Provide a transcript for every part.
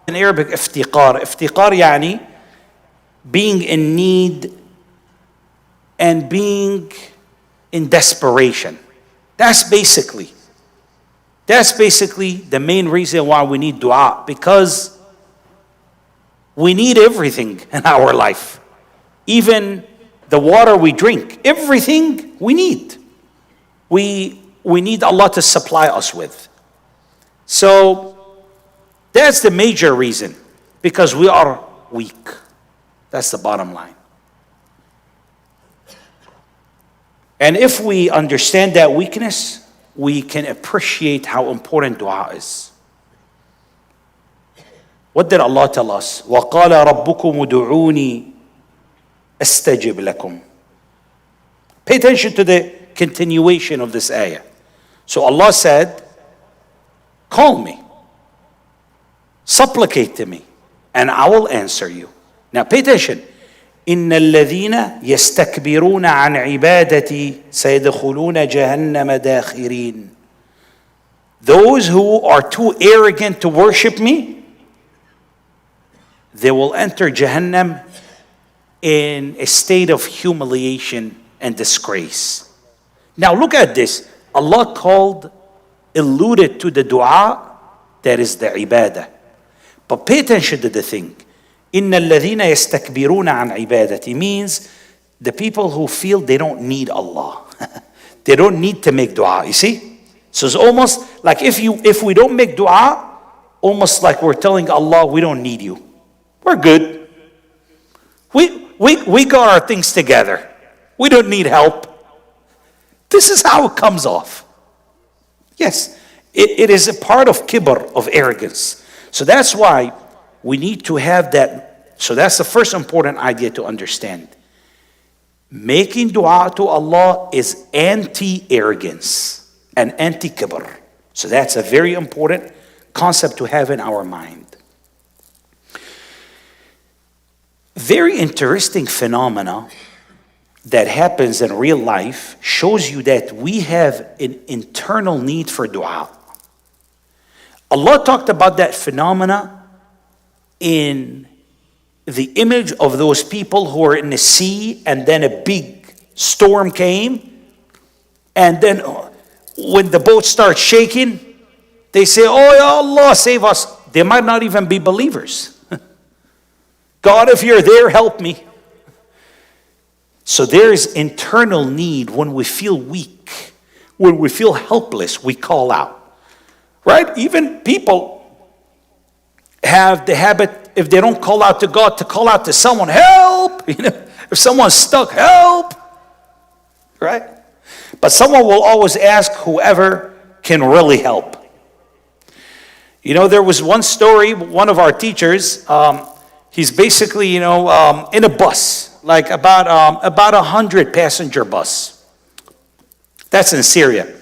in Arabic iftiqar. Iftiqar يعني being in need and being in desperation. That's basically the main reason why we need dua, because we need everything in our life. Even the water we drink, everything we need. We need Allah to supply us with. So that's the major reason, because we are weak. That's the bottom line. And if we understand that weakness, we can appreciate how important dua is. What did Allah tell us? وَقَالَ رَبُّكُمُ ادْعُونِي أَسْتَجِبْ لَكُمْ. Pay attention to the continuation of this ayah. So Allah said, call me, supplicate to me, and I will answer you. Now pay attention. إن الذين يستكبرون عن عبادتي سيدخلون جهنم داخرين. Those who are too arrogant to worship me, they will enter Jahannam in a state of humiliation and disgrace. Now look at this. Allah alluded to the dua that is the ibadah. But pay attention to the thing. إِنَّ الَّذِينَ يَسْتَكْبِرُونَ عَنْ عِبَادَتِي means the people who feel they don't need Allah. They don't need to make dua, you see? So it's almost like if we don't make dua, almost like we're telling Allah, we don't need you. We're good. We got our things together. We don't need help. This is how it comes off. Yes, it is a part of kibr, of arrogance. So that's why we need to have that. So that's the first important idea to understand. Making dua to Allah is anti-arrogance and anti-kibr. So that's a very important concept to have in our mind. Very interesting phenomena that happens in real life shows you that we have an internal need for dua. Allah talked about that phenomena in the image of those people who are in the sea, and then a big storm came, and then when the boat starts shaking, they say, oh ya Allah, save us. They might not even be believers. God, if you're there, help me. So there is internal need. When we feel weak, when we feel helpless, we call out. Right? Even people have the habit, if they don't call out to God, to call out to someone, help! If someone's stuck, help! Right? But someone will always ask whoever can really help. There was one story, one of our teachers, he's basically, in a bus, like about 100 passenger bus. That's in Syria.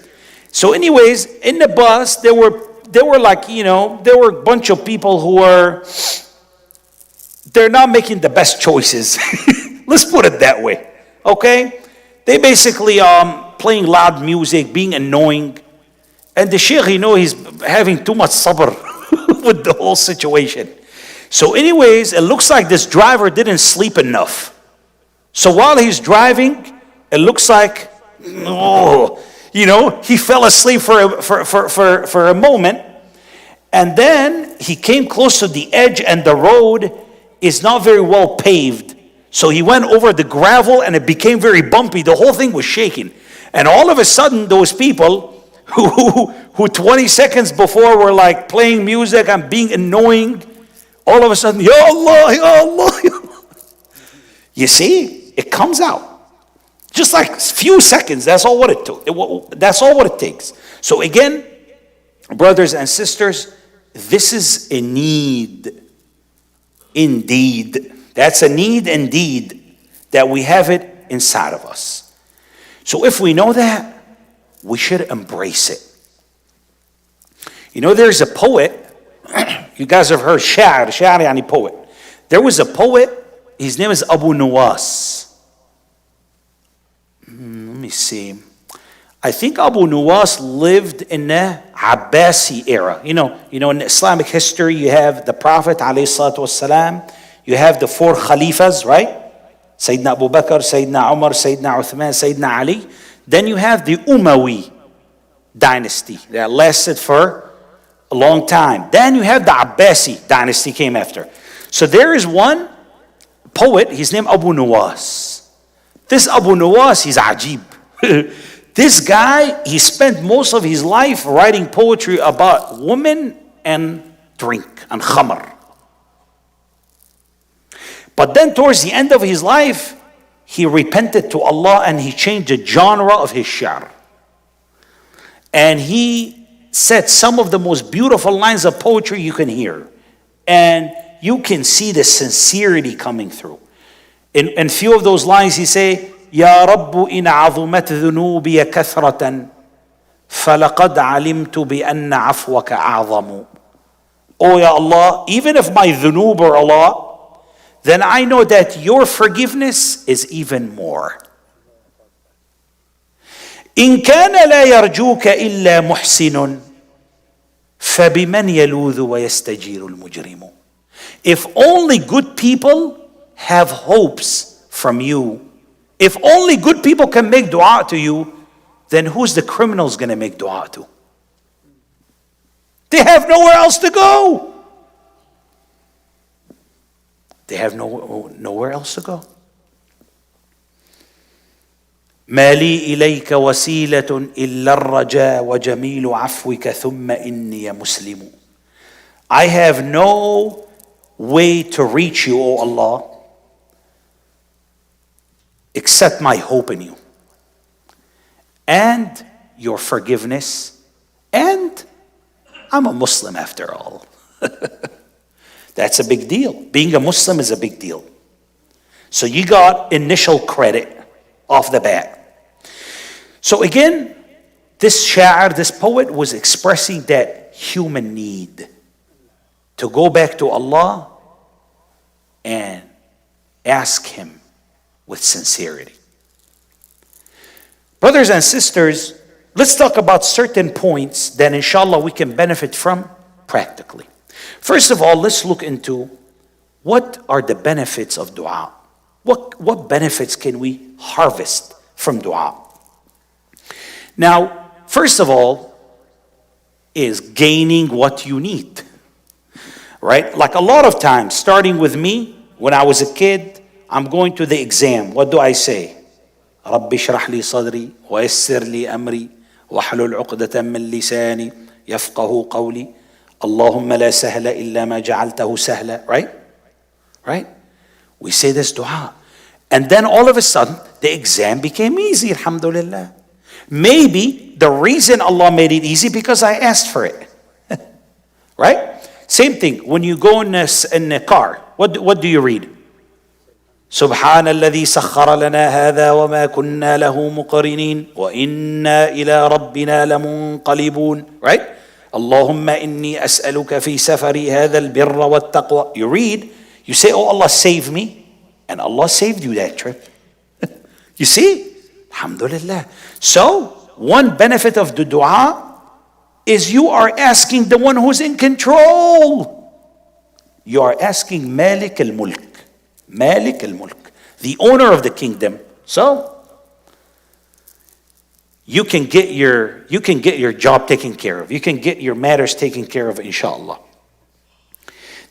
So anyways, in the bus, there were a bunch of people who they're not making the best choices. Let's put it that way. Okay? They basically playing loud music, being annoying. And the sheikh, he's having too much sabr with the whole situation. So anyways, it looks like this driver didn't sleep enough. So while he's driving, it looks like, he fell asleep for a moment. And then he came close to the edge, and the road is not very well paved. So he went over the gravel, and it became very bumpy. The whole thing was shaking. And all of a sudden, those people who 20 seconds before were like playing music and being annoying, all of a sudden, Ya Allah, Ya Allah, Ya Allah. You see, it comes out. Just like a few seconds, that's all what it took. That's all what it takes. So again, brothers and sisters, this is a need indeed. That's a need indeed, that we have it inside of us. So if we know that, we should embrace it. There's a poet. You guys have heard sha'ar yani poet. There was a poet, his name is Abu Nuwas. Let me see. I think Abu Nuwas lived in the Abbasi era. You know, in Islamic history, you have the Prophet ﷺ, you have the 4 Khalifas, right? Sayyidina Abu Bakr, Sayyidina Umar, Sayyidina Uthman, Sayyidina Ali. Then you have the Umayyad dynasty that lasted for a long time. Then you have the Abbasi dynasty came after. So there is one poet, his name Abu Nuwas. This Abu Nuwas, he's ajib. This guy, he spent most of his life writing poetry about women and drink and khamr. But then towards the end of his life, he repented to Allah and he changed the genre of his shi'r. And he said some of the most beautiful lines of poetry you can hear. And you can see the sincerity coming through. In few of those lines he say, يا رب إن عظمت ذنوبي كثرة فلقد علمت بأن عفوك أعظم. Oh ya Allah, even if my dhunub are a lot, then I know that your forgiveness is even more. إن كان لا يرجوك إلا محسن فبمن يلوذ ويستجير المجرم. If only good people have hopes from you, if only good people can make dua to you, then who's the criminals going to make dua to? They have nowhere else to go. They have nowhere else to go. ما لي إليك وسيلة إلا الرجاء وجميل عفوك ثم إني مسلم. I have no way to reach you, O Allah, except my hope in you and your forgiveness, and I'm a Muslim after all. That's a big deal. Being a Muslim is a big deal. So you got initial credit off the bat. So again, this sha'ar, this poet was expressing that human need to go back to Allah and ask Him with sincerity. Brothers and sisters, let's talk about certain points that inshallah we can benefit from practically. First of all, let's look into what are the benefits of dua. What benefits can we harvest from dua? Now, first of all, is gaining what you need. Right? Like a lot of times, starting with me, when I was a kid, I'm going to the exam. What do I say? رَبِّ اشْرَحْ لِي صَدْرِي وَيَسِّرْ لِي أَمْرِي وَاحْلُلْ عُقْدَةً مِّن لِّسَانِي يَفْقَهُ قَوْلِي اللهم لا سهل إلا ما جعلته سهلا. Right? We say this dua. And then all of a sudden, the exam became easy, alhamdulillah. Maybe the reason Allah made it easy because I asked for it. Right? Same thing, when you go in a car, what do you read? سبحان الذي سخر لنا هذا وما كنا له مقرنين وإنا إلى ربنا لمنقلبون. Right? اللهم إني أسألك في سفري هذا البر والتقوى. You read, you say, oh Allah, save me. And Allah saved you that trip. You see? Alhamdulillah. So, one benefit of the dua is you are asking the one who's in control. You are asking Malik al-Mulk. Malik al-Mulk, the owner of the kingdom. So, you can get your job taken care of. You can get your matters taken care of, inshallah.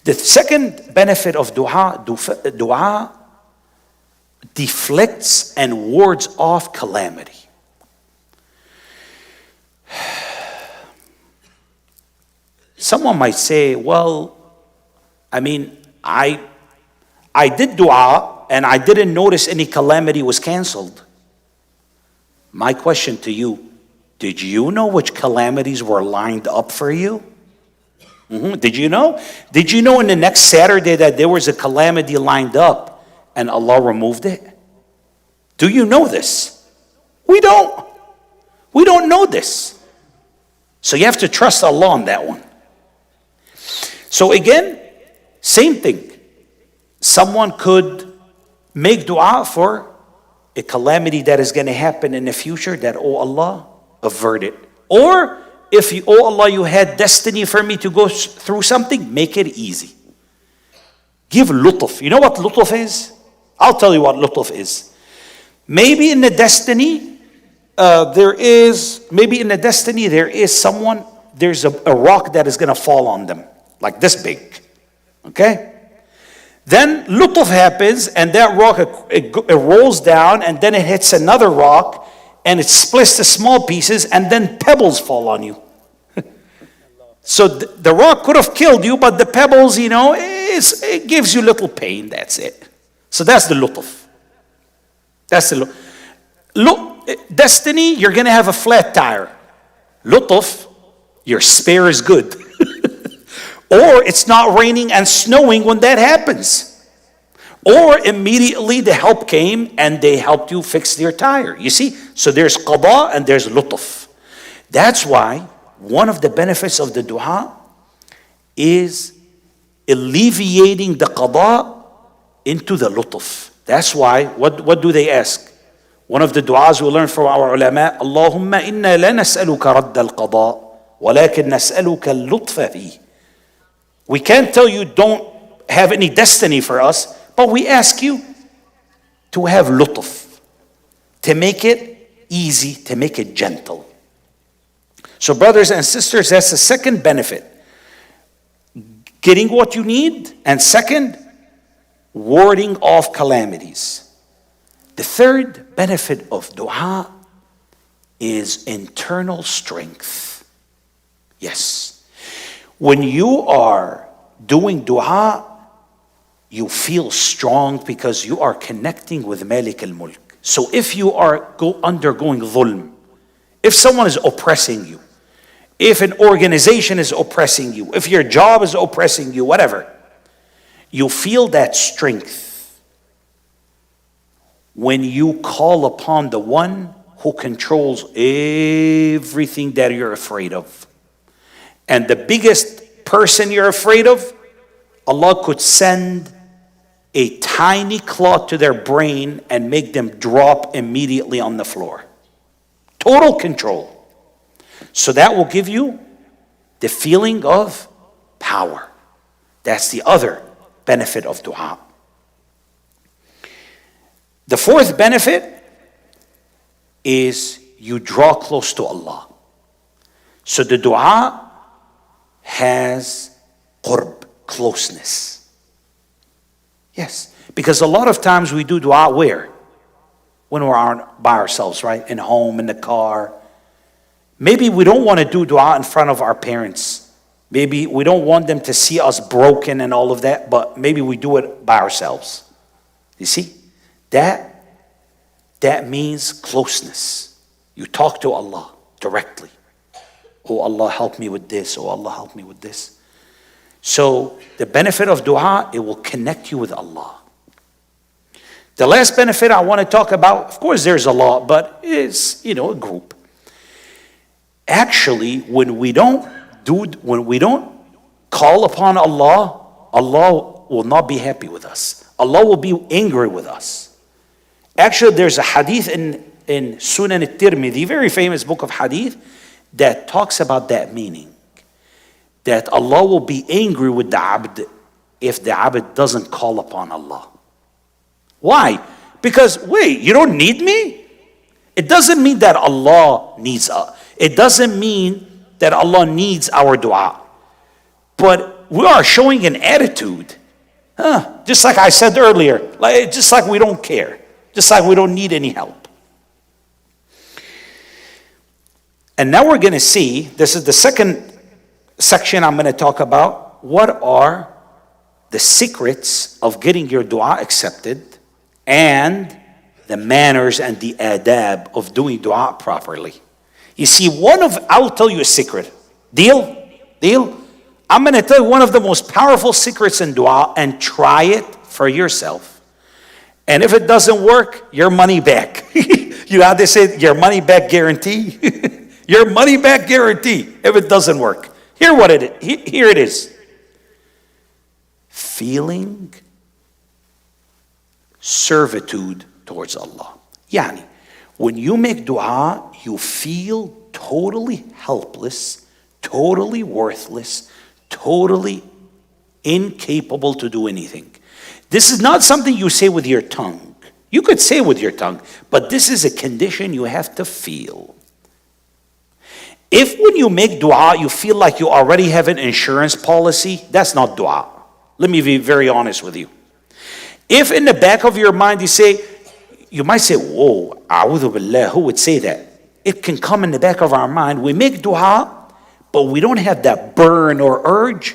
The second benefit of dua deflects and wards off calamity. Someone might say, well, I mean, I did dua and I didn't notice any calamity was canceled. My question to you, did you know which calamities were lined up for you? Did you know? Did you know in the next Saturday that there was a calamity lined up and Allah removed it? Do you know this? We don't. We don't know this. So you have to trust Allah on that one. So again, same thing. Someone could make dua for a calamity that is going to happen in the future, that, oh Allah, avert it. Or if you, oh Allah, you had destiny for me to go through something, make it easy. Give lutf. You know what lutf is? I'll tell you what lutf is. Maybe in the destiny, there is someone, there's a rock that is going to fall on them, like this big. Okay? Then lutf happens, and that rock, it rolls down, and then it hits another rock, and it splits to small pieces, and then pebbles fall on you. So the rock could have killed you, but the pebbles, it gives you little pain, that's it. So that's the lutf. That's the destiny, you're going to have a flat tire. Lutf, your spare is good. Or it's not raining and snowing when that happens. Or immediately the help came and they helped you fix your tire. You see? So there's qada and there's lutf. That's why one of the benefits of the dua is alleviating the qada into the lutf. That's why, what do they ask? One of the du'as we learn from our ulama, Allahumma inna la nas'aluka radd al-qada, walakin nas'aluka al-lutfa fi. We can't tell you don't have any destiny for us, but we ask you to have lutf, to make it easy, to make it gentle. So brothers and sisters, that's the second benefit. Getting what you need, and second, warding off calamities. The third benefit of dua is internal strength. Yes. When you are doing dua, you feel strong because you are connecting with Malik al-Mulk. So if you are undergoing dhulm, if someone is oppressing you, if an organization is oppressing you, if your job is oppressing you, whatever, you feel that strength when you call upon the one who controls everything that you're afraid of. And the biggest person you're afraid of, Allah could send a tiny clot to their brain and make them drop immediately on the floor. Total control. So that will give you the feeling of power. That's the other benefit of dua. The fourth benefit is you draw close to Allah. So the dua has qurb, closeness. Yes, because a lot of times we do dua where? When we're by ourselves, right? In home, in the car. Maybe we don't want to do dua in front of our parents. Maybe we don't want them to see us broken and all of that, but maybe we do it by ourselves. You see? That means closeness. You talk to Allah directly. Oh Allah, help me with this. Oh Allah, help me with this. So the benefit of dua, it will connect you with Allah. The last benefit I want to talk about, of course there's a lot, but it's, a group. Actually, when we don't call upon Allah, Allah will not be happy with us. Allah will be angry with us. Actually, there's a hadith in Sunan al-Tirmidhi, very famous book of hadith, that talks about that meaning. That Allah will be angry with the abd if the abd doesn't call upon Allah. Why? Because, wait, you don't need me? It doesn't mean that Allah needs us. It doesn't mean that Allah needs our dua. But we are showing an attitude. Just like I said earlier, just like we don't care. Just like we don't need any help. And now we're going to see, this is the second section I'm going to talk about. What are the secrets of getting your dua accepted and the manners and the adab of doing dua properly. You see, I'll tell you a secret. Deal? I'm going to tell you one of the most powerful secrets in dua, and try it for yourself. And if it doesn't work, your money back. You know how they say, your money back guarantee? Your money back guarantee if it doesn't work. Here it is. Feeling servitude towards Allah. Yani, when you make dua, you feel totally helpless, totally worthless, totally incapable to do anything. This is not something you say with your tongue. You could say with your tongue, but this is a condition you have to feel. If when you make dua, you feel like you already have an insurance policy, that's not dua. Let me be very honest with you. If in the back of your mind you might say, whoa, a'udhu billah, who would say that? It can come in the back of our mind. We make dua, but we don't have that burn or urge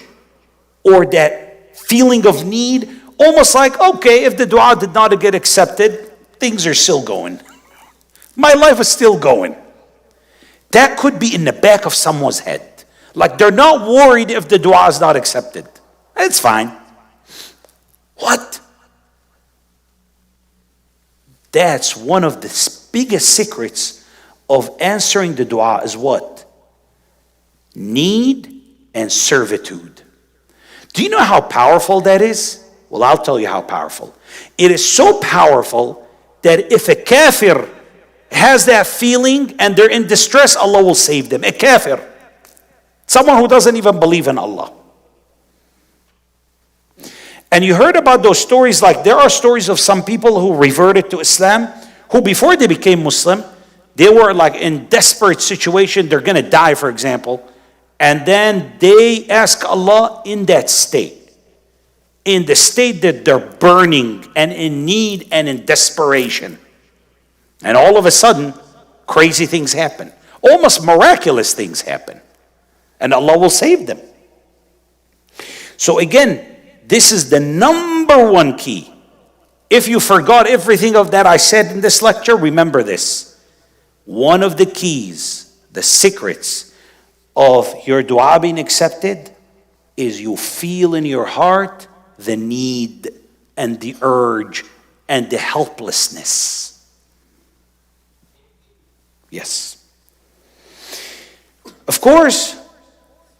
or that feeling of need. Almost like, okay, if the dua did not get accepted, things are still going. My life is still going. That could be in the back of someone's head. Like they're not worried if the dua is not accepted. It's fine. What? That's one of the biggest secrets of answering the dua is what? Need and servitude. Do you know how powerful that is? Well, I'll tell you how powerful. It is so powerful that if a kafir has that feeling and they're in distress, Allah will save them. A kafir. Someone who doesn't even believe in Allah. And you heard about those stories, like there are stories of some people who reverted to Islam, who before they became Muslim, they were like in desperate situation, they're going to die, for example, and then they ask Allah in that state, in the state that they're burning and in need and in desperation. And all of a sudden, crazy things happen. Almost miraculous things happen. And Allah will save them. So again, this is the number one key. If you forgot everything of that I said in this lecture, remember this. One of the keys, the secrets of your dua being accepted is you feel in your heart the need and the urge and the helplessness. Yes. Of course,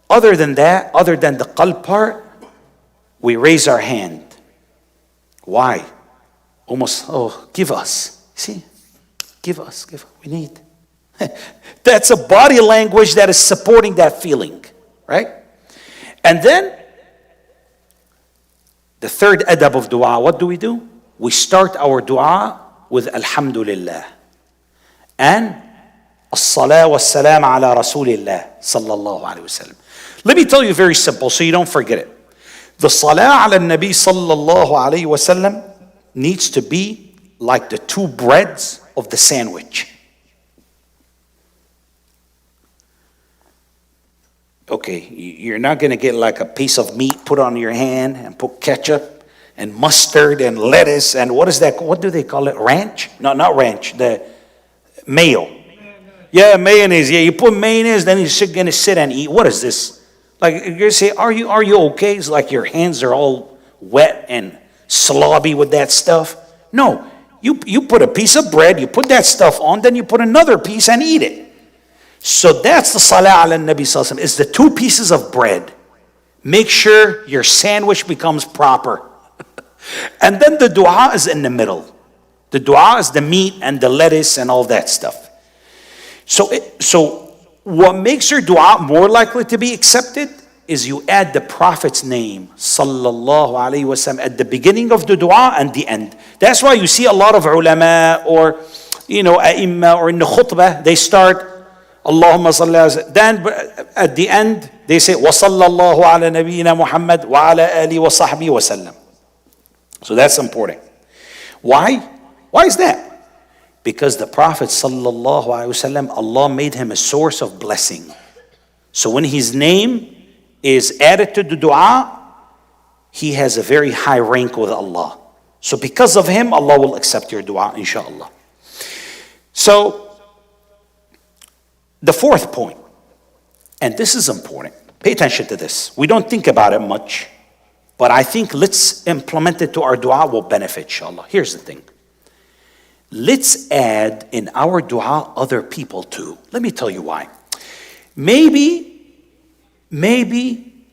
other than that, other than the qalb part, we raise our hand. Why? Almost, give us. See? Give us. We need. That's a body language that is supporting that feeling, right? And then, the third adab of dua, what do? We start our dua with Alhamdulillah. And As-salah was-salam ala Rasulillah sallallahu alayhi wa sallam. Let me tell you very simple so you don't forget it. The salah ala Nabi sallallahu alayhi wa sallam needs to be like the two breads of the sandwich. Okay, you're not going to get like a piece of meat put on your hand and put ketchup and mustard and lettuce and what is that? What do they call it? Ranch? No, not ranch. The mayo. Yeah, mayonnaise. Yeah, you put mayonnaise, then you're going to sit and eat. What is this? Like you're going to say, are you okay? It's like your hands are all wet and slobby with that stuff. No, you put a piece of bread, you put that stuff on, then you put another piece and eat it. So that's the salah ala Nabi sallallahu alaihi wasallam. It's the two pieces of bread. Make sure your sandwich becomes proper. And then the dua is in the middle. The dua is the meat and the lettuce and all that stuff. So what makes your dua more likely to be accepted is you add the Prophet's name, sallallahu alaihi wasallam, at the beginning of the dua and the end. That's why you see a lot of ulama or, a'imma or in the khutbah, they start, Allahumma salli ala, then at the end, they say, wa sallallahu ala nabiyyina Muhammad wa ala alihi wa sahbihi wa sallam. So that's important. Why? Why is that? Because the Prophet sallallahu alaihi wasallam, Allah made him a source of blessing. So when his name is added to the dua, he has a very high rank with Allah. So because of him, Allah will accept your dua, inshallah. So the fourth point, and this is important. Pay attention to this. We don't think about it much, but I think let's implement it to our dua, will benefit, inshallah. Here's the thing. Let's add in our dua other people too. Let me tell you why. Maybe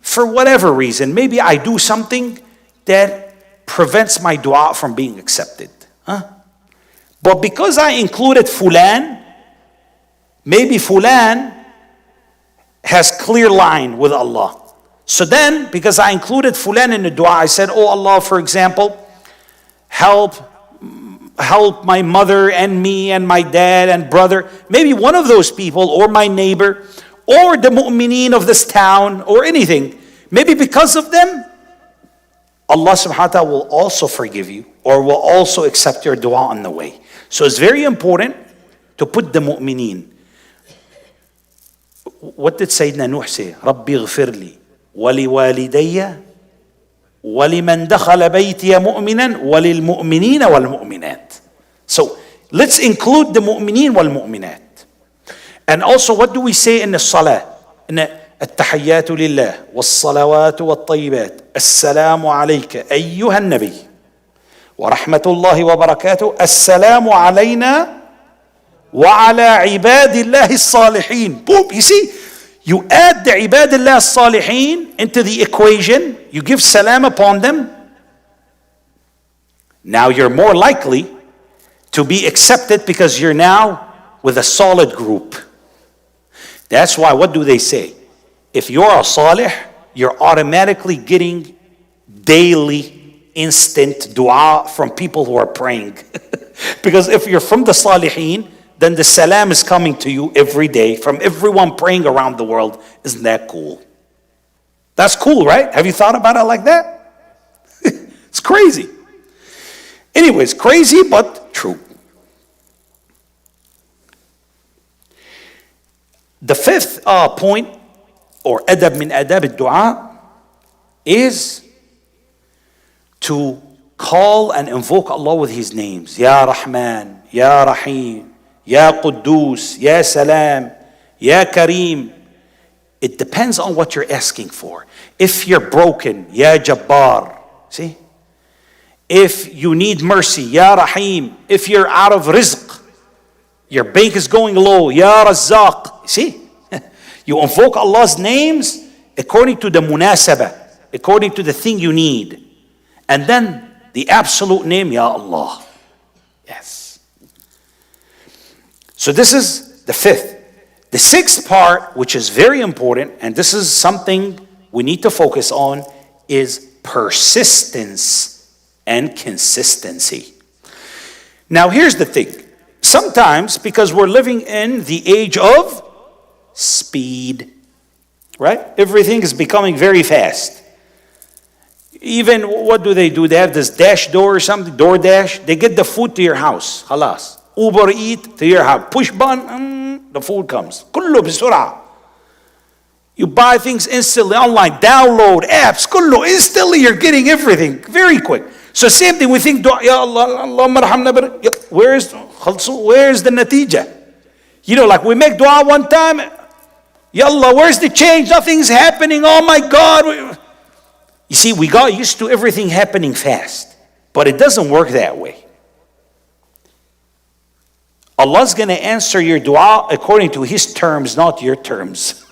for whatever reason, maybe I do something that prevents my dua from being accepted. But because I included fulan, maybe fulan has clear line with Allah. So then, because I included fulan in the dua, I said, oh Allah, for example, help my mother and me and my dad and brother. Maybe one of those people, or my neighbor, or the mu'mineen of this town, or anything. Maybe because of them, Allah subhanahu wa ta'ala will also forgive you, or will also accept your dua on the way. So it's very important to put the mu'mineen. What did Sayyidina Nuh say? رَبِّ اغْفِرْ لِي وَلِوَالِدَيَّ وَلِمَنْ دَخَلَ بَيْتِيَ مُؤْمِنًا وَلِلْمُؤْمِنِينَ وَالْمُؤْمِنَاتِ. So let's include the mu'mineen wal-mu'minat. And also, what do we say in the salah? التحيات لله والصلوات والطيبات السلام عليك أيها النبي ورحمة الله وبركاته السلام علينا وعلى عباد الله الصالحين. Boom, you see, you add the عباد الله الصالحين into the equation, you give salam upon them. Now you're more likely to be accepted because you're now with a solid group. That's why, what do they say? If you're a salih, you're automatically getting daily instant dua from people who are praying. Because if you're from the salihin, then the salam is coming to you every day from everyone praying around the world. Isn't that cool? That's cool, right? Have you thought about it like that? It's crazy. Anyways, crazy but true. The fifth point, or adab min adab al-dua, is to call and invoke Allah with His names. Ya Rahman, Ya Rahim, Ya Quddus, Ya Salam, Ya Kareem. It depends on what you're asking for. If you're broken, Ya Jabbar. See? If you need mercy, Ya Rahim. If you're out of rizq, your bank is going low, Ya Razzaq. See? You invoke Allah's names according to the munasabah, according to the thing you need. And then the absolute name, Ya Allah. Yes. So this is the fifth. The sixth part, which is very important, and this is something we need to focus on, is persistence and consistency. Now here's the thing. Sometimes, because we're living in the age of speed, right? Everything is becoming very fast. Even, what do? They have this dash door or something, DoorDash. They get the food to your house. Khalas. Uber Eat to your house. Push button, the food comes. Kullu بسرعة. You buy things instantly online. Download apps. Kullu instantly. You're getting everything very quick. So same thing. We think, Ya Allah, Allahumma rahamna. Where's the natija? You know, like we make dua one time. Ya Allah, where's the change? Nothing's happening. Oh my God. You see, we got used to everything happening fast. But it doesn't work that way. Allah's going to answer your dua according to His terms, not your terms.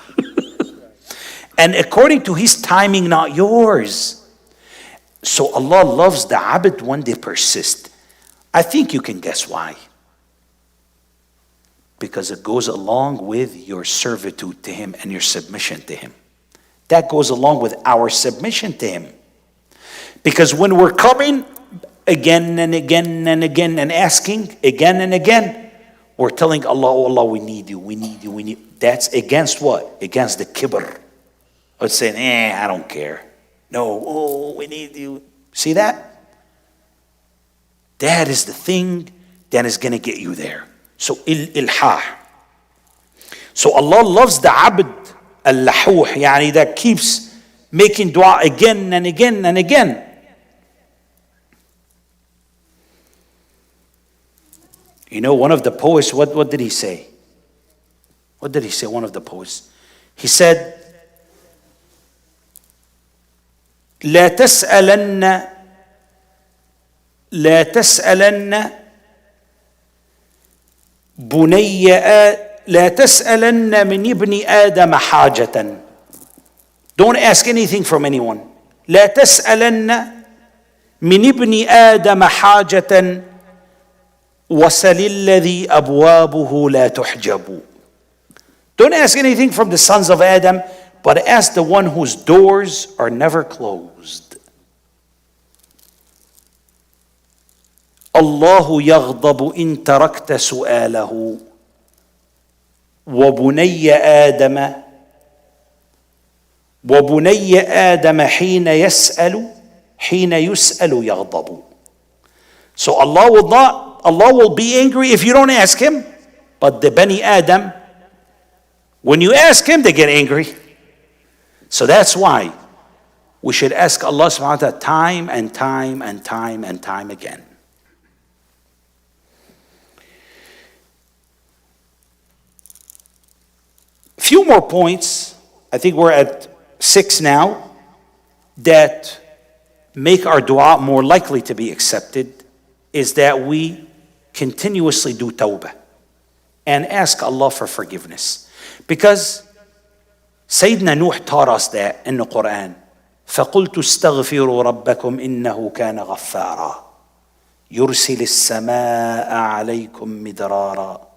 And according to His timing, not yours. So Allah loves the abd when they persist. I think you can guess why. Because it goes along with your servitude to Him and your submission to Him. That goes along with our submission to Him. Because when we're coming again and again and again and asking again and again, we're telling Allah, oh Allah, we need you, we need you, we need you. That's against what? Against the kibr. Or saying, I don't care. No, oh, we need you. See that? That is the thing that is going to get you there. So, ilhah. So Allah loves the abd al-lahuh, yani that keeps making dua again and again and again. You know, one of the poets, what did he say? What did he say, one of the poets? He said, لا تسألن بني لا تسألن من ابن آدم حاجة. Don't ask anything from anyone. لا تسألن من ابن آدم حاجة وسل الذي أبوابه لا تحجب. Don't ask anything from the sons of Adam, but ask the one whose doors are never closed. الله يغضب إن تركت سؤاله وبني آدم حين يسأل يغضب. So Allah will be angry if you don't ask him, but the Bani Adam, when you ask him, they get angry. So that's why we should ask Allah subhanahu wa ta'ala time and time and time and time again. Few more points, I think we're at 6 now, that make our dua more likely to be accepted, is that we continuously do tawbah and ask Allah for forgiveness. Because Sayyidina Nuh taught us that in the Quran. فَقُلْتُ اسْتَغْفِرُوا رَبَّكُمْ إِنَّهُ كَانَ غَفَّارًا يُرْسِلِ السَّمَاءَ عَلَيْكُمْ مِدْرَارًا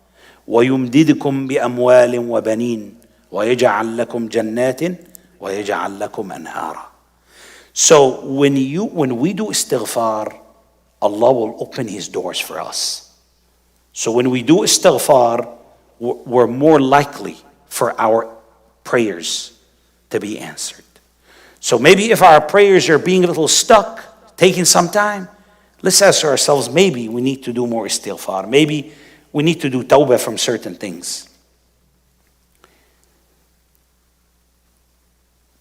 وَيُمْدِدْكُمْ بِأَمْوَالٍ وَبَنِينَ وَيَجْعَلْ لَكُمْ جَنَّاتٍ وَيَجْعَلْ لَكُمْ أَنْهَارًا. So when we do istighfar, Allah will open His doors for us. So when we do istighfar, we're more likely for our prayers to be answered. So maybe if our prayers are being a little stuck, taking some time, let's ask ourselves, maybe we need to do more istighfar. Maybe we need to do tawbah from certain things.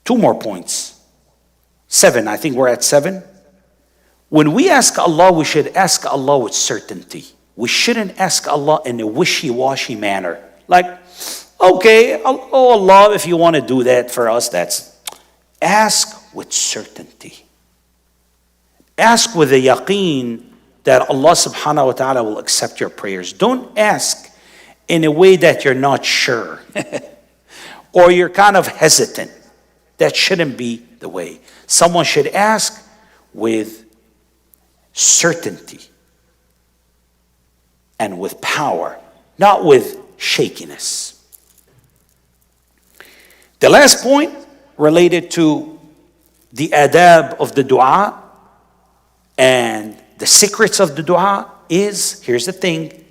2 more points. 7, I think we're at 7. When we ask Allah, we should ask Allah with certainty. We shouldn't ask Allah in a wishy-washy manner. Like, okay, oh Allah, if you want to do that for us, ask with certainty. Ask with a yaqeen that Allah subhanahu wa ta'ala will accept your prayers. Don't ask in a way that you're not sure or you're kind of hesitant. That shouldn't be the way. Someone should ask with certainty and with power, not with shakiness. The last point related to the adab of the dua and the secrets of the dua is, here's the thing,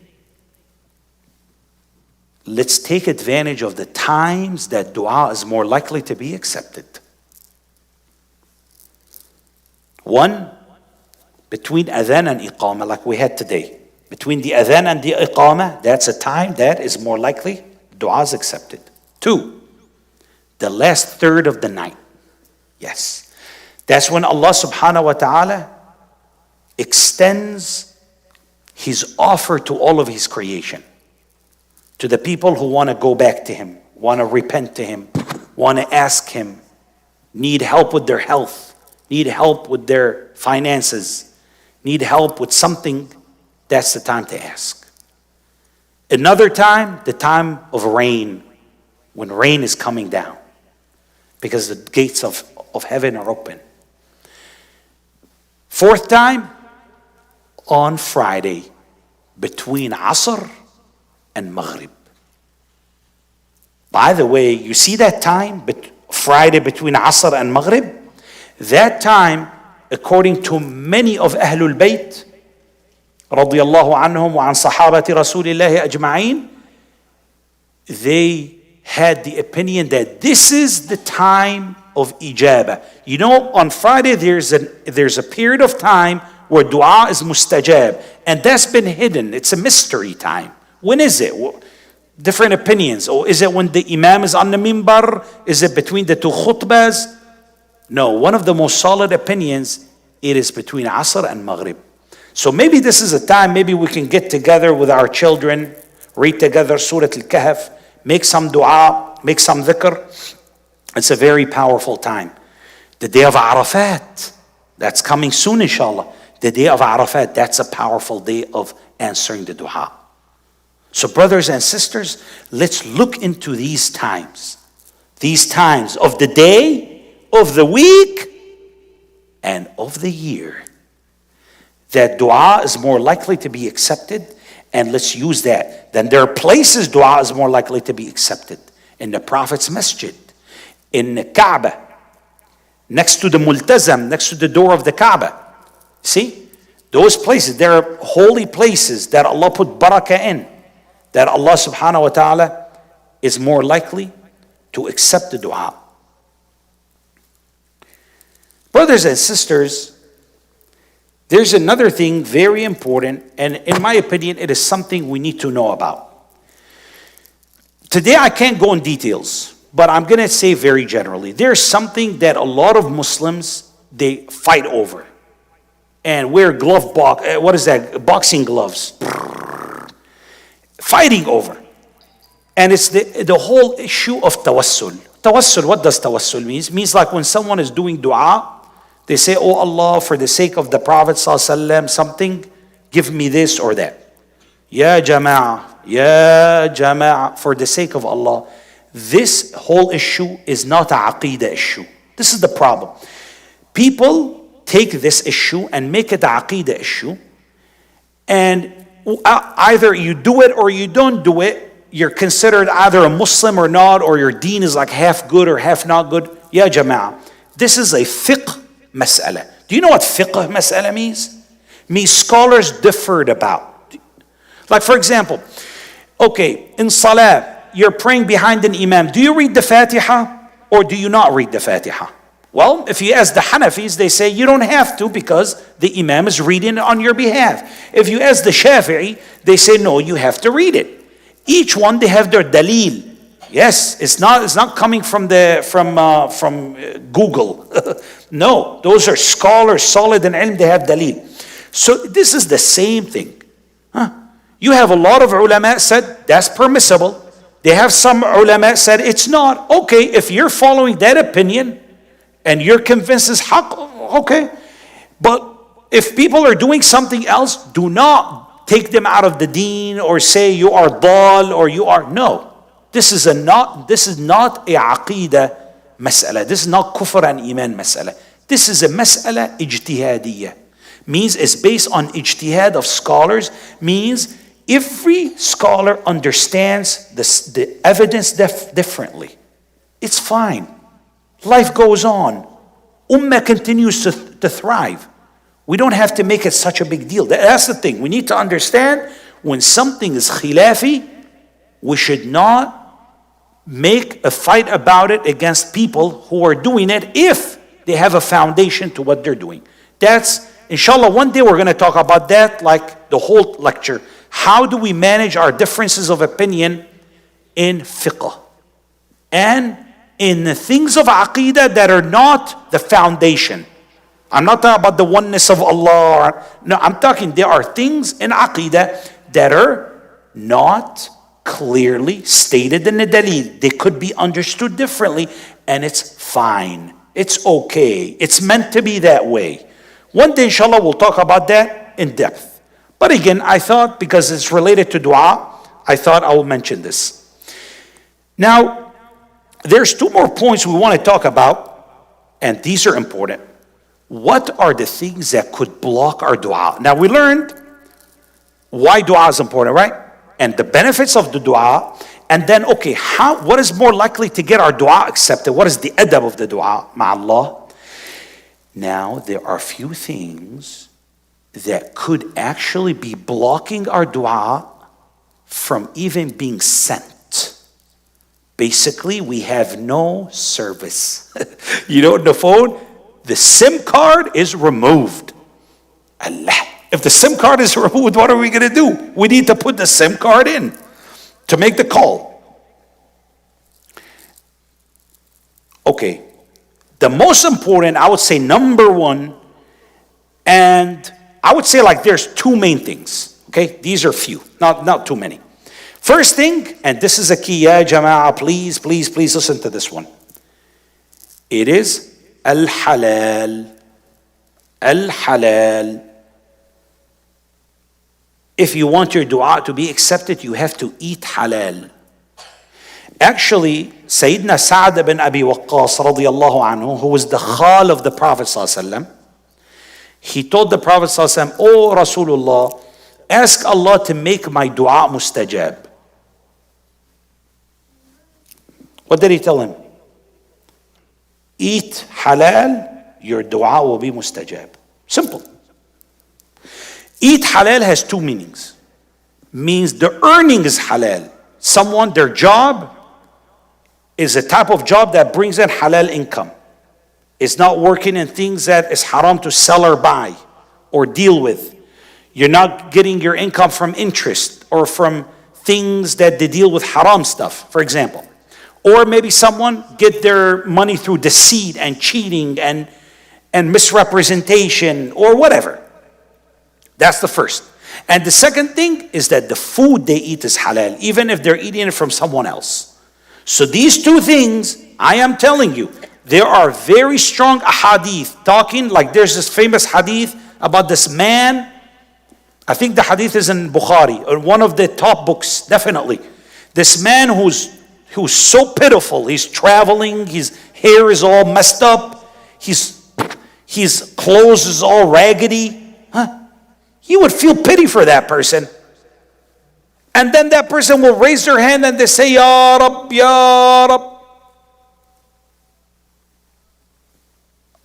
let's take advantage of the times that dua is more likely to be accepted. 1, between adhan and iqamah, like we had today. Between the adhan and the iqamah, that's a time that is more likely dua is accepted. 2, the last third of the night. Yes. That's when Allah subhanahu wa ta'ala extends His offer to all of His creation. To the people who want to go back to Him, want to repent to Him, want to ask Him, need help with their health, need help with their finances, need help with something, that's the time to ask. Another time, the time of rain, when rain is coming down, because the gates of heaven are open. 4th time, on Friday, between Asr and Maghrib. By the way, you see that time, Friday between Asr and Maghrib? That time, according to many of Ahlul Bayt, radiyallahu anhum wa an sahabati Rasulillahi ajma'in, they had the opinion that this is the time of ijabah. You know, on Friday there's a period of time where dua is mustajab, and that's been hidden. It's a mystery time. When is it? Different opinions. Or is it when the imam is on the mimbar? Is it between the 2 khutbahs? No, one of the most solid opinions, it is between Asr and Maghrib. So maybe this is a time, maybe we can get together with our children, read together Surah Al-Kahf, make some dua, make some dhikr. It's a very powerful time. The day of Arafat, that's coming soon inshallah. The day of Arafat, that's a powerful day of answering the dua. So brothers and sisters, let's look into these times of the day, of the week, and of the year. That dua is more likely to be accepted, and let's use that. Then there are places dua is more likely to be accepted. in the Prophet's masjid, in the Kaaba, next to the multazam, next to the door of the Kaaba. See, those places, they are holy places that Allah put barakah in, that Allah subhanahu wa ta'ala is more likely to accept the dua. Brothers and sisters, there's another thing very important, and in my opinion, it is something we need to know about. Today I can't go in details, but I'm going to say very generally. There's something that a lot of Muslims, they fight over. And wear boxing gloves. Fighting over. And it's the whole issue of tawassul. Tawassul, what does tawassul mean? It means like when someone is doing dua, they say, oh Allah, for the sake of the Prophet ﷺ, something, give me this or that. Ya Jama'ah, for the sake of Allah. This whole issue is not a aqidah issue. This is the problem. People take this issue and make it a aqidah issue, and either you do it or you don't do it, you're considered either a Muslim or not, or your deen is like half good or half not good. Ya Jama'ah, this is a fiqh mas'ala. Do you know what fiqh mas'ala means? Means scholars differed about. Like for example, okay, in salah, you're praying behind an imam. Do you read the Fatiha or do you not read the Fatiha? Well, if you ask the Hanafis, they say you don't have to because the Imam is reading it on your behalf. If you ask the Shafi'i, they say no, you have to read it. Each one, they have their dalil. Yes, it's not coming from Google. No, those are scholars, solid in ilm, they have dalil. So this is the same thing. You have a lot of ulama said that's permissible. They have some ulama said it's not. Okay, if you're following that opinion, and you're convinced it's haqq, okay. But if people are doing something else, do not take them out of the deen or say you are dal or you are, no. This is not a aqidah mas'ala. This is not kufr and iman mas'ala. This is a mas'ala ijtihadiyya. Means it's based on ijtihad of scholars. Means every scholar understands the evidence differently. It's fine. Life goes on. Ummah continues to thrive. We don't have to make it such a big deal. That's the thing. We need to understand when something is khilafi, we should not make a fight about it against people who are doing it if they have a foundation to what they're doing. That's, inshallah, one day we're going to talk about that, like the whole lecture. How do we manage our differences of opinion in fiqh? And in the things of aqidah that are not the foundation. I'm not talking about the oneness of Allah. No, I'm talking there are things in aqidah that are not clearly stated in the dalil. They could be understood differently, and it's fine. It's okay. It's meant to be that way. One day, inshallah, we'll talk about that in depth. But again, I thought, because it's related to dua, I thought I will mention this. Now, there's two more points we want to talk about, and these are important. What are the things that could block our dua? Now, we learned why dua is important, right? And the benefits of the dua. And then, okay, what is more likely to get our dua accepted? What is the adab of the dua, ma'allah? Now, there are a few things that could actually be blocking our dua from even being sent. Basically, we have no service. You know, the phone, the SIM card is removed. Allah. If the SIM card is removed, what are we going to do? We need to put the SIM card in to make the call. Okay. The most important, I would say number one, and I would say like there's two main things. Okay. These are few, not too many. First thing, and this is a key, ya Jama'ah, please listen to this one. It is al-halal. Al-halal. If you want your dua to be accepted, you have to eat halal. Actually, Sayyidina Sa'd ibn Abi Waqqas radiyallahu anhu, who was the khal of the Prophet sallallahu alaihi wasallam, he told the Prophet sallallahu alaihi wasallam, "Oh Rasulullah, ask Allah to make my dua mustajab." What did he tell him? Eat halal, your dua will be mustajab. Simple. Eat halal has two meanings. Means the earning is halal. Someone, their job is a type of job that brings in halal income. It's not working in things that is haram to sell or buy or deal with. You're not getting your income from interest or from things that they deal with haram stuff, for example. Or maybe someone get their money through deceit and cheating and misrepresentation or whatever. That's the first. And the second thing is that the food they eat is halal, even if they're eating it from someone else. So these two things, I am telling you, there are very strong ahadith talking, like there's this famous hadith about this man. I think the hadith is in Bukhari, or one of the top books, definitely. This man who's so pitiful. He's traveling, his hair is all messed up, his clothes is all raggedy. You would feel pity for that person. And then that person will raise their hand and they say, Ya Rab, Ya Rab.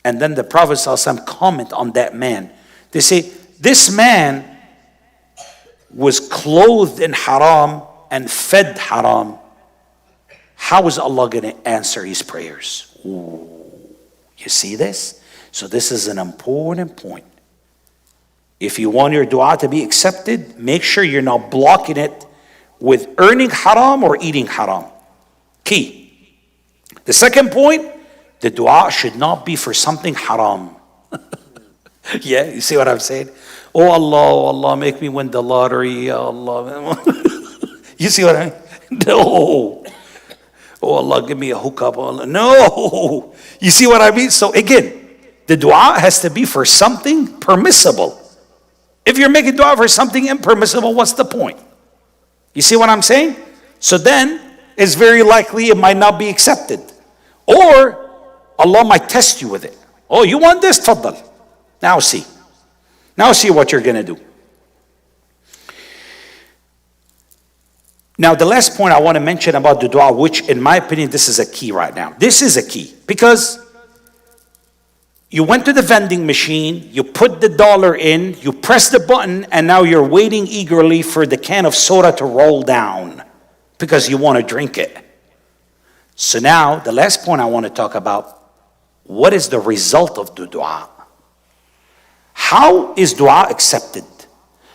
And then the Prophet ﷺ comment on that man. They say, this man was clothed in haram and fed haram. How is Allah going to answer his prayers? Ooh, you see this? So this is an important point. If you want your dua to be accepted, make sure you're not blocking it with earning haram or eating haram. Key. The second point, the dua should not be for something haram. Yeah, you see what I'm saying? Oh Allah, make me win the lottery. Ya Allah. You see what I mean? No. Oh Allah, give me a hookup. Allah. No. You see what I mean? So again, the dua has to be for something permissible. If you're making dua for something impermissible, what's the point? You see what I'm saying? So then, it's very likely it might not be accepted. Or, Allah might test you with it. Oh, you want this? Faddal. Now see. Now see what you're going to do. Now, the last point I want to mention about the dua, which in my opinion, this is a key right now. This is a key. Because you went to the vending machine, you put the dollar in, you press the button, and now you're waiting eagerly for the can of soda to roll down because you want to drink it. So now, the last point I want to talk about, what is the result of the dua? How is dua accepted?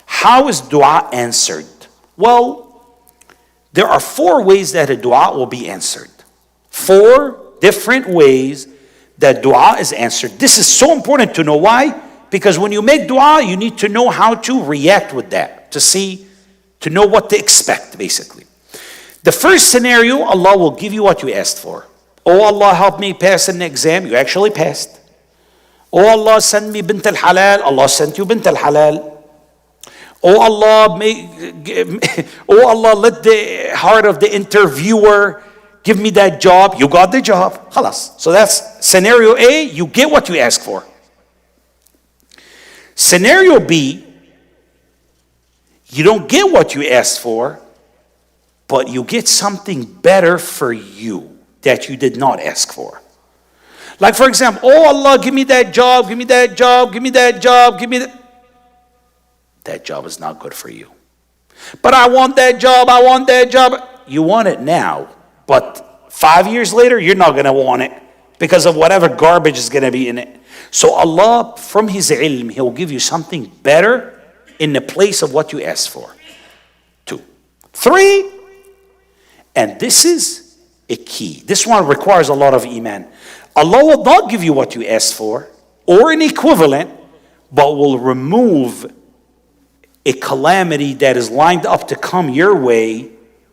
How is dua answered? Well, there are 4 ways that a dua will be answered. 4 different ways that dua is answered. This is so important to know. Why? Because when you make dua, you need to know how to react with that, to know what to expect, basically. The first scenario, Allah will give you what you asked for. Oh Allah, help me pass an exam. You actually passed. Oh Allah, send me bint al-halal. Allah sent you bint al-halal. Oh Allah, oh Allah, let the heart of the interviewer give me that job. You got the job. Khalas. So that's scenario A. You get what you ask for. Scenario B, you don't get what you asked for, but you get something better for you that you did not ask for. Like for example, oh Allah, give me that job, give me that job, give me that job, give me that. That job is not good for you. But I want that job, I want that job. You want it now. But 5 years later, you're not going to want it because of whatever garbage is going to be in it. So Allah, from His ilm, He will give you something better in the place of what you asked for. 2. 3, and this is a key. This one requires a lot of iman. Allah will not give you what you asked for or an equivalent, but will remove a calamity that is lined up to come your way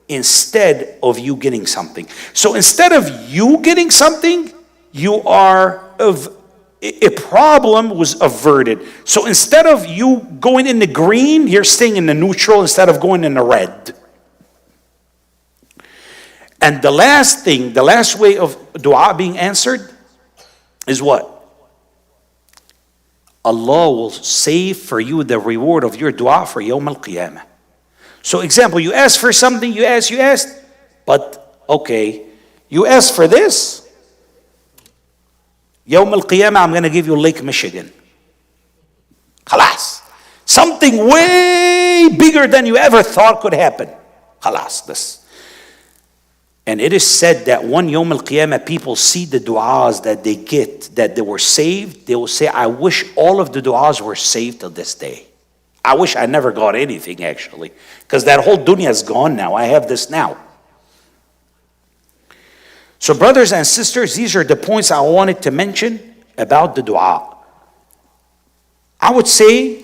instead of you getting something. So instead of you getting something, a problem was averted. So instead of you going in the green, you're staying in the neutral instead of going in the red. And the last way of dua being answered is what? Allah will save for you the reward of your dua for Yawm al-Qiyamah. So example, you asked for something, you asked, but okay, You ask for this, Yawm al-Qiyamah, I'm going to give you Lake Michigan. Khalas. Something way bigger than you ever thought could happen. Khalas, this. And it is said that one Yawm al-Qiyamah, people see the du'as that they get, that they were saved. They will say, I wish all of the du'as were saved till this day. I wish I never got anything, actually. Because that whole dunya is gone now. I have this now. So brothers and sisters, these are the points I wanted to mention about the dua. I would say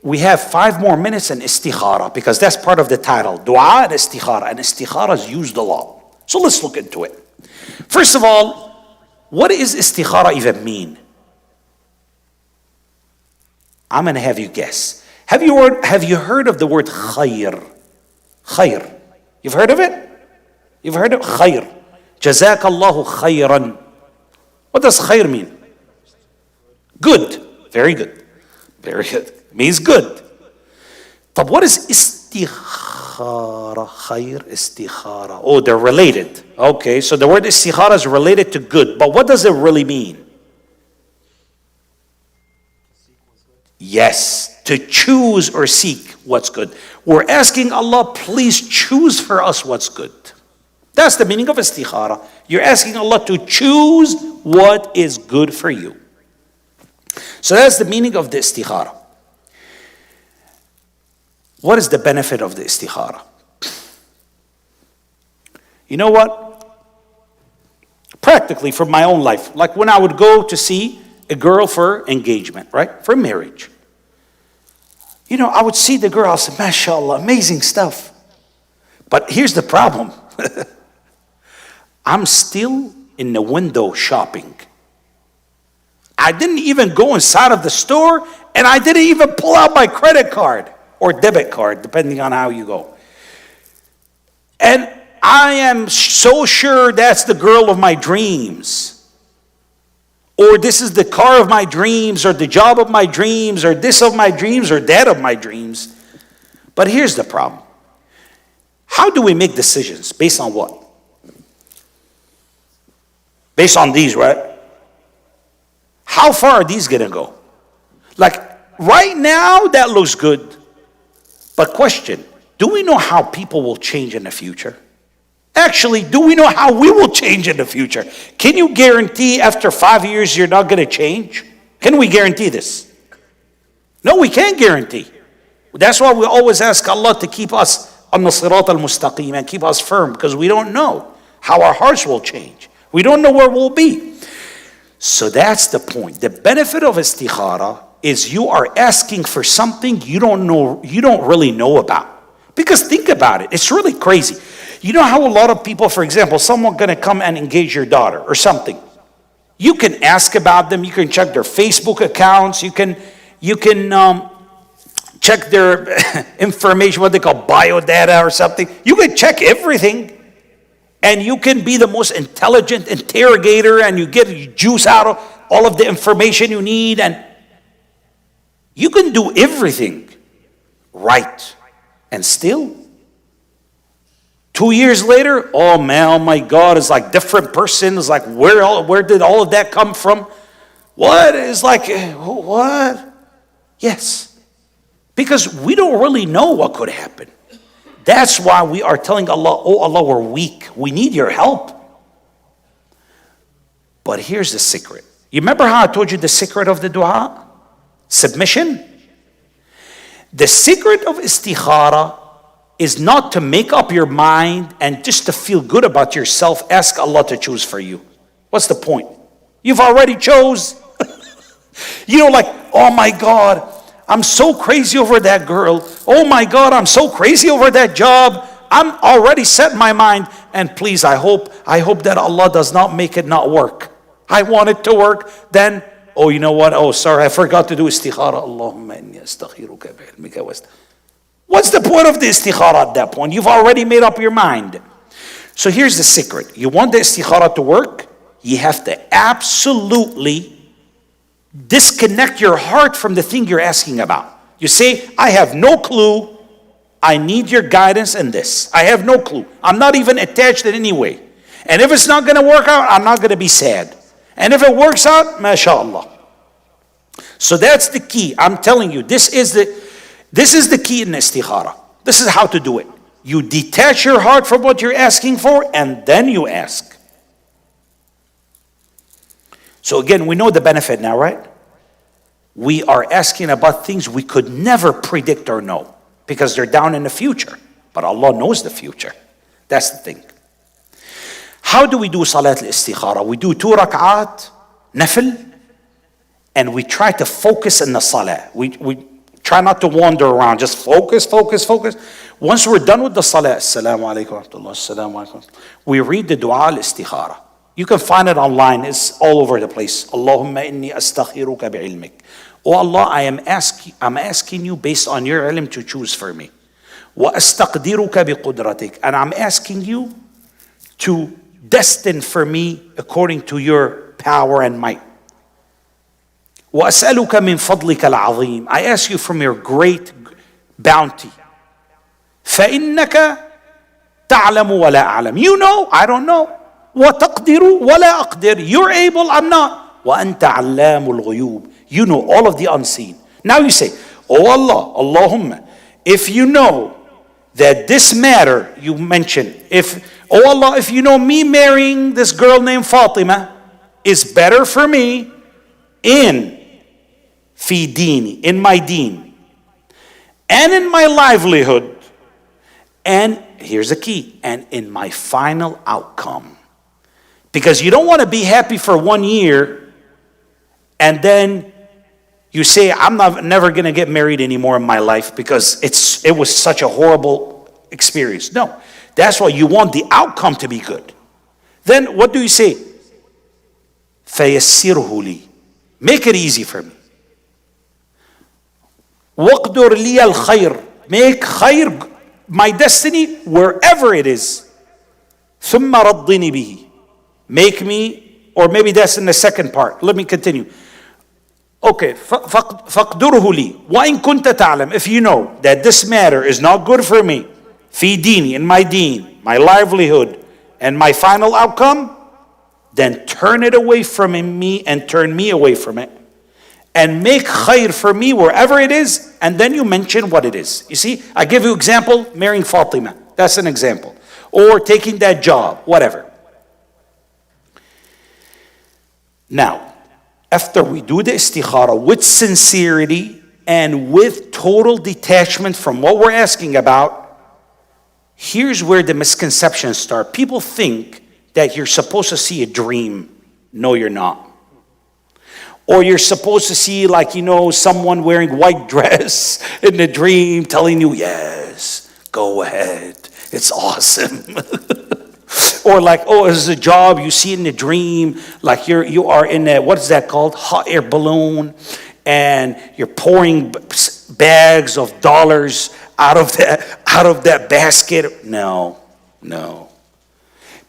we have 5 more minutes in Istikharah, because that's part of the title. Dua and Istikharah. And Istikharah is used a lot. So let's look into it. First of all, what does Istikharah even mean? I'm going to have you guess. Have you heard of the word khayr? Khayr. You've heard of it? You've heard of khayr. جزاك الله خيرا. What does khayr mean? Good. Very good. Very good. It means good. But what is istikhara? Khayr, istikhara. Oh, they're related. Okay, so the word istikhara is related to good. But what does it really mean? Yes, to choose or seek what's good. We're asking Allah, please choose for us what's good. That's the meaning of Istikharah. You're asking Allah to choose what is good for you. So that's the meaning of the Istikharah. What is the benefit of the Istikharah? You know what? Practically from my own life, like when I would go to see a girl for engagement, right? For marriage. You know, I would see the girl, I'll say, mashallah, amazing stuff. But here's the problem. I'm still in the window shopping. I didn't even go inside of the store, and I didn't even pull out my credit card or debit card, depending on how you go. And I am so sure that's the girl of my dreams. Or this is the car of my dreams, or the job of my dreams, or this of my dreams, or that of my dreams. But here's the problem. How do we make decisions? Based on what? Based on these, right? How far are these going to go? Like, right now, that looks good. But question, do we know how people will change in the future? Actually, do we know how we will change in the future? Can you guarantee after 5 years you're not going to change? Can we guarantee this? No, we can't guarantee. That's why we always ask Allah to keep us on the sirat al-mustaqim and keep us firm, because we don't know how our hearts will change. We don't know where we'll be. So that's the point. The benefit of Istikharah is you are asking for something you don't really know about. Because think about it, it's really crazy. You know how a lot of people, for example, someone going to come and engage your daughter or something. You can ask about them. You can check their Facebook accounts. You can check their information, what they call biodata or something. You can check everything. And you can be the most intelligent interrogator, and you get juice out of all of the information you need, and you can do everything right. And still, 2 years later, oh man, oh my God, it's like different person. It's like, where did all of that come from? What? It's like, what? Yes. Because we don't really know what could happen. That's why we are telling Allah, oh Allah, we're weak. We need your help. But here's the secret. You remember how I told you the secret of the dua? Submission. The secret of Istikharah is not to make up your mind and just to feel good about yourself. Ask Allah to choose for you. What's the point? You've already chose. You know, like, oh my God, I'm so crazy over that girl. Oh my God, I'm so crazy over that job. I'm already set in my mind. And please, I hope that Allah does not make it not work. I want it to work. Then, oh, you know what? Oh, sorry, I forgot to do Istikharah. Allahumma inni astakhiruka bi'ilmika wa astaghfiruka. What's the point of the Istikharah at that point? You've already made up your mind. So here's the secret. You want the Istikharah to work? You have to absolutely disconnect your heart from the thing you're asking about. You say, I have no clue. I need your guidance in this. I have no clue. I'm not even attached in any way. And if it's not going to work out, I'm not going to be sad. And if it works out, mashallah. So that's the key. I'm telling you, this is the key in istikharah. This is how to do it. You detach your heart from what you're asking for, and then you ask. So again, we know the benefit now, right? We are asking about things we could never predict or know because they're down in the future. But Allah knows the future. That's the thing. How do we do Salat al-Istikharah? We do 2 rak'at, nafil, and we try to focus in the Salah. We try not to wander around. Just focus. Once we're done with the Salah, Assalamu alaikum wa rahmatullah, Assalamu alaikum, we read the dua al-Istikharah. You can find it online. It's all over the place. Allahumma inni astakhiruka bi'ilmik. Oh Allah, I'm asking you based on your ilm to choose for me. Wa astaqdiruka biqudratik. And I'm asking you to destine for me according to your power and might. Wa as'aluka min fadlika al-azim. I ask you from your great bounty. فَإِنَّكَ تَعْلَمُ وَلَا أَعْلَمُ. You know, I don't know. وَتَقْدِرُ وَلَا أَقْدِرُ. You're able, I'm not. وَأَنْتَ عَلَّامُ الْغُيُوبِ. You know all of the unseen. Now you say, oh Allah, Allahumma, if you know that this matter you mentioned, oh Allah, if you know me marrying this girl named Fatima is better for me in fi dini, in my deen, and in my livelihood, and here's the key, and in my final outcome. Because you don't want to be happy for 1 year and then you say, I'm never going to get married anymore in my life because it was such a horrible experience. No, that's why you want the outcome to be good. Then what do you say? فَيَسِّرْهُ لِي. Make it easy for me. وَقْدُرْ لِيَ الْخَيْرِ. Make khayr, my destiny, wherever it is. ثُمَّ رَضِّنِي بِهِ. Make me, or maybe that's in the second part. Let me continue. Okay, فَقْدُرْهُ لِي وَإِن كُنْتَ تَعْلَمْ. If you know that this matter is not good for me, fi dini, in my deen, my livelihood, and my final outcome, then turn it away from me and turn me away from it. And make khayr for me wherever it is, and then you mention what it is. You see, I give you example, marrying Fatima. That's an example. Or taking that job, whatever. Now, after we do the istikharah with sincerity and with total detachment from what we're asking about, here's where the misconceptions start. People think that you're supposed to see a dream. No, you're not. Or you're supposed to see, like, someone wearing white dress in the dream telling you, yes, go ahead, it's awesome. Or like, oh, this is a job you see in the dream, like you are in a, what is that called? Hot air balloon, and you're pouring bags of dollars out of that basket. No.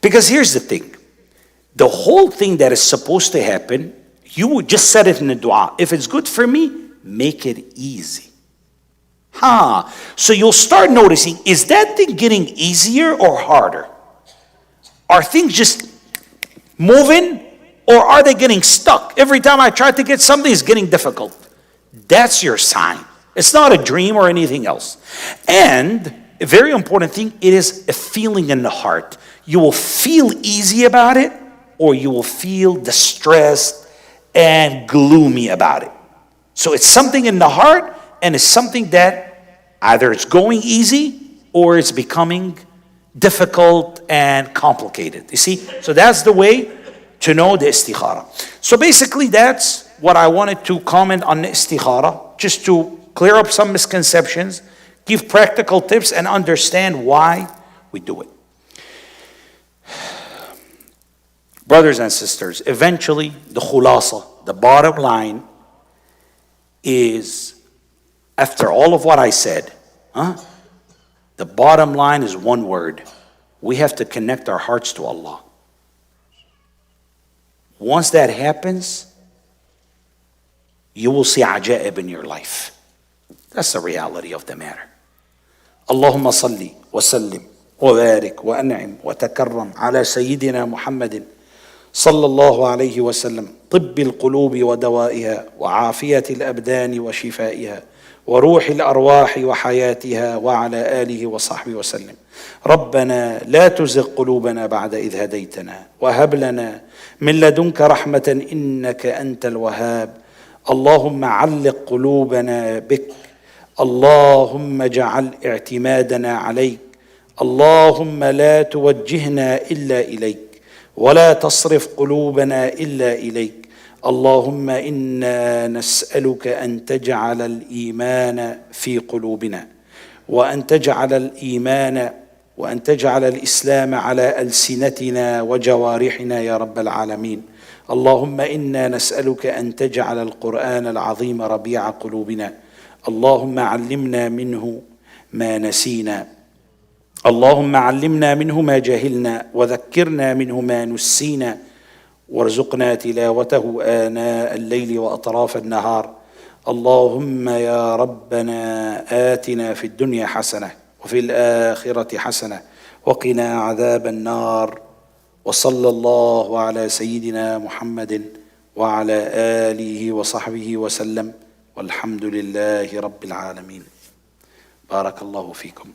Because here's the thing. The whole thing that is supposed to happen, you just said it in the dua. If it's good for me, make it easy. So you'll start noticing, is that thing getting easier or harder? Are things just moving, or are they getting stuck? Every time I try to get something, it's getting difficult. That's your sign. It's not a dream or anything else. And a very important thing, it is a feeling in the heart. You will feel easy about it, or you will feel distressed and gloomy about it. So it's something in the heart, and it's something that either it's going easy or it's becoming difficult and complicated. You see? So that's the way to know the istikharah. So basically that's what I wanted to comment on the istikharah, just to clear up some misconceptions, give practical tips, and understand why we do it. Brothers and sisters, eventually the khulasa, the bottom line is, after all of what I said, the bottom line is one word. We have to connect our hearts to Allah. Once that happens, you will see ajaib in your life. That's the reality of the matter. Allahumma salli wa sallim وبارك وأنعم وتكرم على سيدنا محمد صلى الله عليه وسلم، طب القلوب ودوائها، وعافية الأبدان وشفائها، وروح الأرواح وحياتها، وعلى آله وصحبه وسلم. ربنا لا تزغ قلوبنا بعد إذ هديتنا، وهب لنا من لدنك رحمة إنك أنت الوهاب. اللهم علق قلوبنا بك، اللهم اجعل اعتمادنا عليك، اللهم لا توجهنا إلا إليك، ولا تصرف قلوبنا إلا إليك. اللهم إنا نسألك أن تجعل الإيمان في قلوبنا، وأن تجعل الإسلام على ألسنتنا وجوارحنا يا رب العالمين. اللهم إنا نسألك أن تجعل القرآن العظيم ربيع قلوبنا. اللهم علمنا منه ما نسينا، اللهم علمنا منه ما جهلنا، وذكرنا منه ما نسينا، وارزقنا تلاوته آناء الليل وأطراف النهار. اللهم يا ربنا آتنا في الدنيا حسنة وفي الآخرة حسنة وقنا عذاب النار. وصلى الله على سيدنا محمد وعلى آله وصحبه وسلم، والحمد لله رب العالمين. بارك الله فيكم.